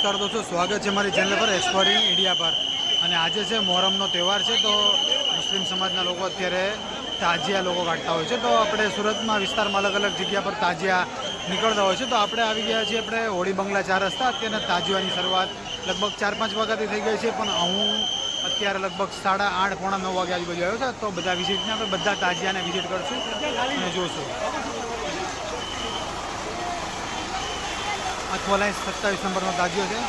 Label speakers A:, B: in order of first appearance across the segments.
A: નમસ્કાર દોસ્તો, સ્વાગત છે મારી ચેનલ પર એક્સપ્લોરિંગ ઇન્ડિયા પર। અને આજે છે મોહરમનો તહેવાર છે, તો મુસ્લિમ સમાજના લોકો અત્યારે તાજિયા લોકો કાઢતા હોય છે। તો આપણે સુરતમાં વિસ્તારમાં અલગ અલગ જગ્યા પર તાજિયા નીકળતા હોય છે। તો આપણે આવી ગયા છીએ આપણે હોળી બંગલા 4 રસ્તા। અત્યારે તાજિયાની શરૂઆત લગભગ 4-5 વાગ્યાથી થઈ ગઈ છે, પણ હું અત્યારે લગભગ 8:30 પોણા 9 વાગ્યા આજુબાજુ આવ્યો છે। તો બધા વિઝિટને આપણે બધા તાજિયાને વિઝિટ કરશું અને જોશું। આ ખોલાઈ 27 નંબરનો તાજિયો છે।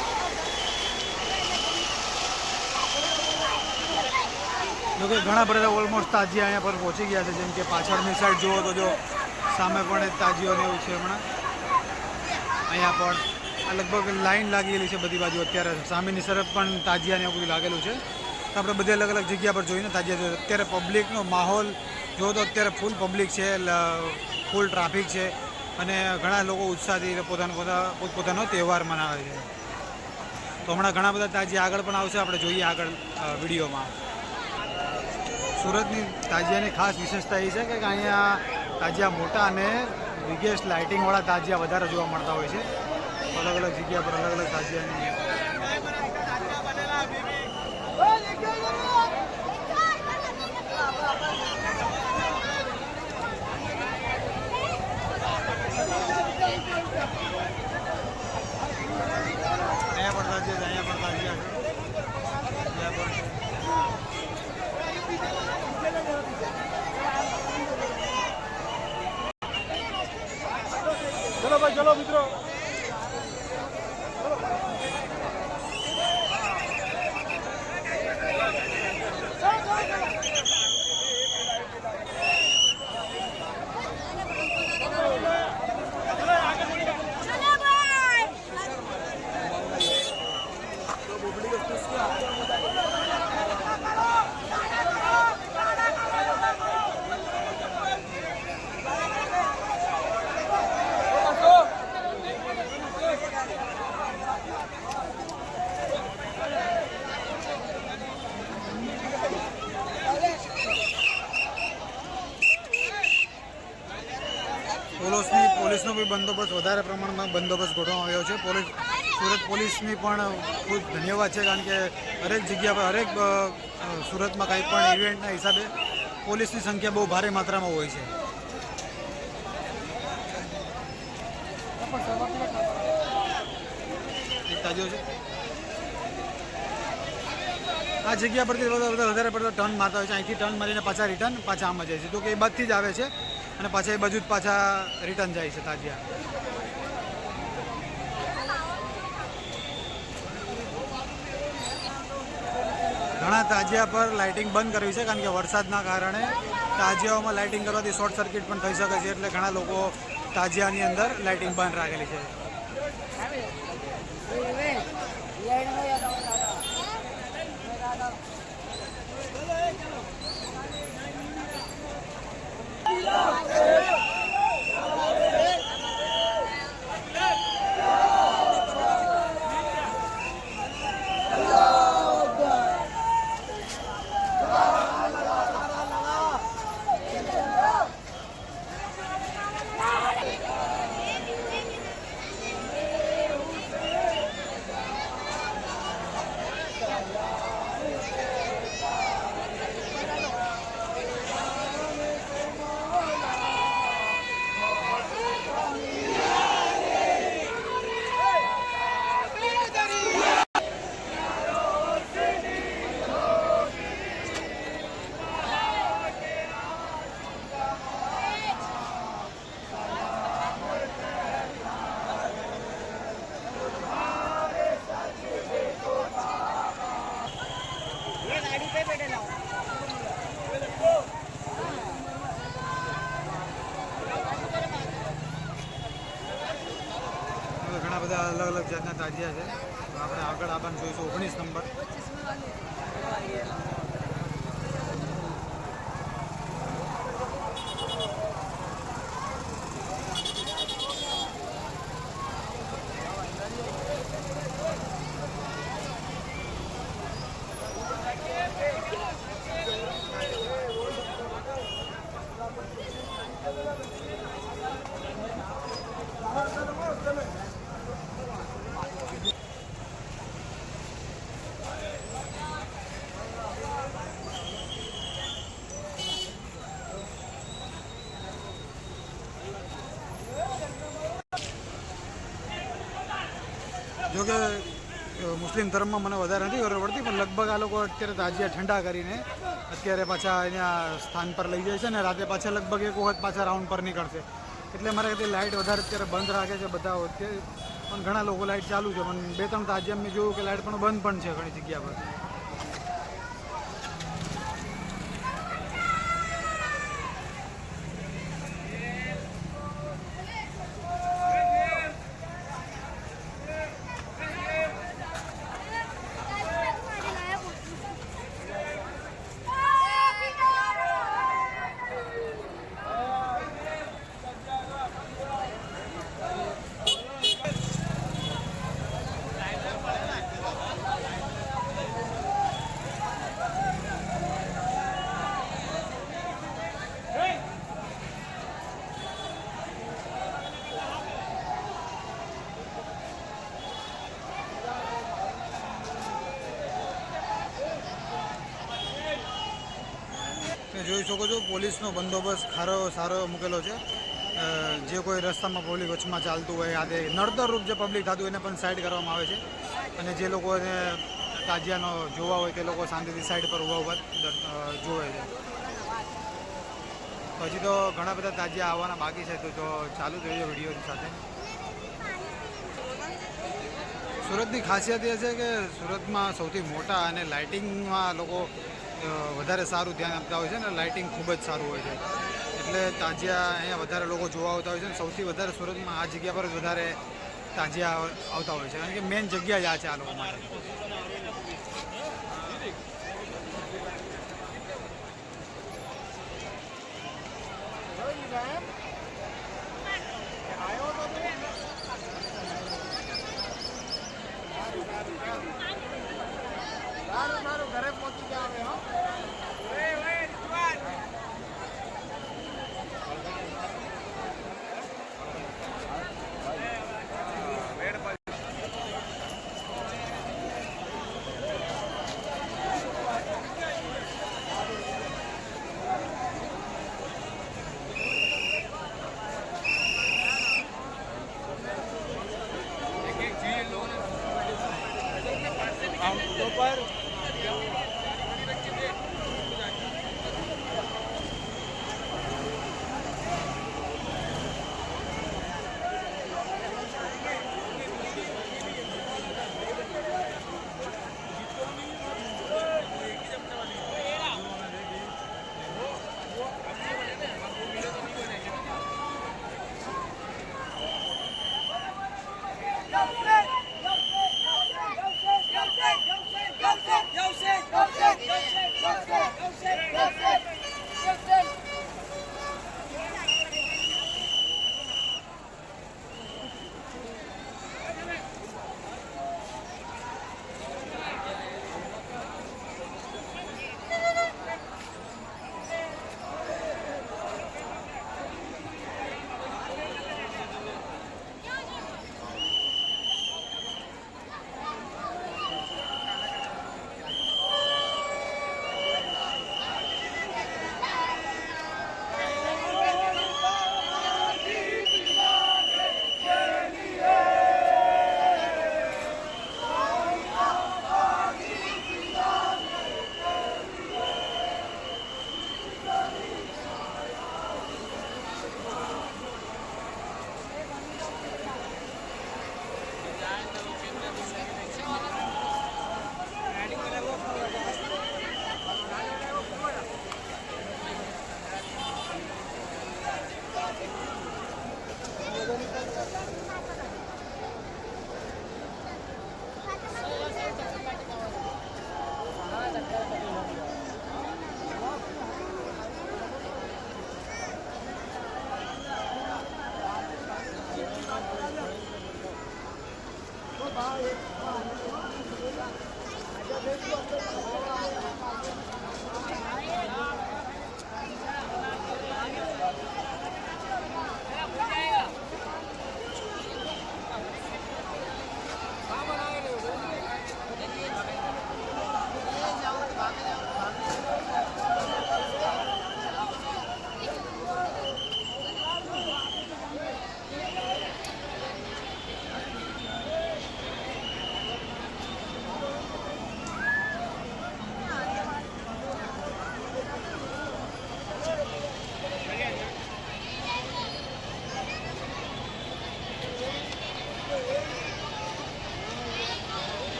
A: જોકે ઘણા બધા ઓલમોસ્ટ તાજિયા અહીંયા પર પહોંચી ગયા છે। જેમ કે પાછળની સાઈડ જુઓ તો જો સામે પણ એક તાજિયો ને એવું છે। હમણાં અહીંયા પણ લગભગ લાઈન લાગેલી છે બધી બાજુ। અત્યારે સામેની તરફ પણ તાજિયાને એવું બધું લાગેલું છે। તો આપણે બધી અલગ અલગ જગ્યા પર જોઈને તાજિયા જોઈએ। અત્યારે પબ્લિકનો માહોલ જો તો અત્યારે ફૂલ પબ્લિક છે, ફૂલ ટ્રાફિક છે અને ઘણા લોકો ઉત્સાહથી પોતપોતાનો તહેવાર મનાવે છે। તો હમણાં ઘણા બધા તાજિયા આગળ પણ આવશે, આપણે જોઈએ આગળ વિડીયોમાં। સુરતની તાજિયાની ખાસ વિશેષતા એ છે કે અહીંયા તાજિયા મોટા અને બિગેસ્ટ લાઇટિંગવાળા તાજિયા વધારે જોવા મળતા હોય છે। અલગ અલગ જગ્યા પર અલગ અલગ તાજિયાની चलो भाई, चलो मित्रों। પોલીસનો બી બંદોબસ્ત વધારે પ્રમાણમાં બંદોબસ્ત ગોઠવવામાં આવ્યો છે। સુરત પોલીસની પણ ખૂબ ધન્યવાદ છે, કારણ કે હરેક જગ્યા પર હરેક સુરતમાં કંઈ પણ ઇવેન્ટના હિસાબે પોલીસની સંખ્યા બહુ ભારે માત્રામાં હોય છે। આ જગ્યા પરથી વધારે પડતો ટર્ન મારતા હોય છે। અહીંથી ટર્ન મારીને પાછા આમાં જાય છે। તો કે એ બાજુથી જ આવે છે અને પાછા એ બાજુ જ પાછા રિટર્ન જાય છે તાજિયા। ઘણા તાજિયા પર લાઇટિંગ બંધ કરવી છે, કારણ કે વરસાદના કારણે તાજિયાઓમાં લાઇટિંગ કરવાથી શોર્ટ સર્કિટ પણ થઈ શકે છે। એટલે ઘણા લોકો તાજિયાની અંદર લાઇટિંગ બંધ રાખેલી છે। ઘણા બધા અલગ અલગ જાતના તાજિયા છે। તો આપણે આગળ આપણને જોઈશું 19 નંબર। જોકે મુસ્લિમ ધર્મમાં મને વધારે નથી ખબર પડતી, પણ લગભગ આ લોકો અત્યારે તાજિયા ઠંડા કરીને અત્યારે પાછા અહીંયા સ્થાન પર લઈ જાય છે ને રાતે પાછા લગભગ એક વખત પાછા રાઉન્ડ પર નીકળશે. એટલે મારે કદી લાઇટ વધારે અત્યારે બંધ રાખે છે બધા વખતે, પણ ઘણા લોકો લાઇટ ચાલુ છે, પણ 2-3 તાજિયા મેં જોયું કે લાઇટ પણ બંધ પણ છે ઘણી જગ્યા પર. જોઈ શકો છો પોલીસનો બંદોબસ્ત સારો મૂકેલો છે. જે કોઈ રસ્તામાં પોલીસ વચમાં ચાલતું હોય આ નડતરરૂપ જે પબ્લિક થતું હોય એને પણ સાઈડ કરવામાં આવે છે, અને જે લોકોને તાજિયાનો જોવા હોય તે લોકો શાંતિથી સાઈડ પર ઊભા જોવે છે. પછી તો ઘણા બધા તાજિયા આવવાના બાકી છે, તો ચાલુ જ રહેજો વિડીયોની સાથે. સુરતની ખાસિયત એ છે કે સુરતમાં સૌથી મોટા અને લાઇટિંગમાં લોકો વધારે સારું ધ્યાન આપતા હોય છે ને, લાઇટિંગ ખૂબ જ સારું હોય છે, એટલે તાજિયા અહીંયા વધારે લોકો જોવા આવતા હોય છે. અને સૌથી વધારે સુરતમાં આ જગ્યા પર જ વધારે તાજિયા આવતા હોય છે, કારણ કે મેઇન જગ્યા જ આ છે આ લોકો માટે. મારું ઘરે પહોંચી ગયા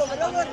B: બરાબર